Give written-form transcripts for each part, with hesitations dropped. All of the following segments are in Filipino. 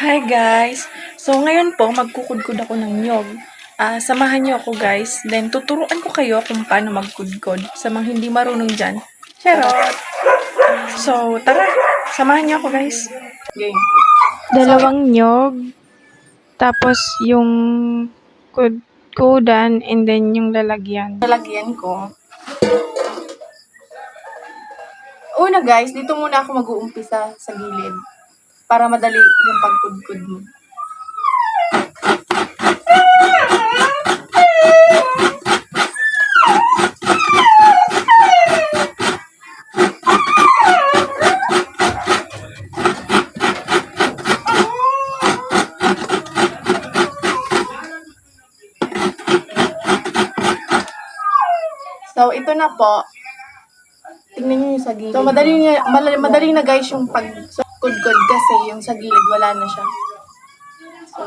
Hi guys! So ngayon po magkukudkod ako ng niyog. Samahan niyo ako guys. Then tuturuan ko kayo kung paano magkudkod sa mga hindi marunong dyan. Charot! So tara! Samahan niyo ako guys. Game. Dalawang nyog, tapos yung kudan, and then yung lalagyan. Lalagyan ko. Una guys, dito muna ako mag-uumpisa sa gilid. Para madali yung pagkudkod mo. So, ito na po. Tingnan nyo yung sa gilid. So, madali na guys yung pagkudkod kasi yung sa gilid, wala na siya. So,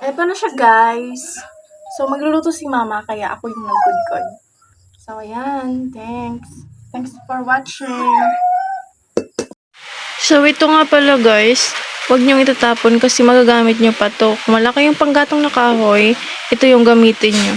eto na siya guys. So, magluluto si mama, kaya ako yung nagkudkod. So, ayan. Thanks. Thanks for watching. So, ito nga pala guys, huwag niyong itatapon kasi magagamit niyo pa to. Kung malaki yung panggatong na kahoy, ito yung gamitin niyo.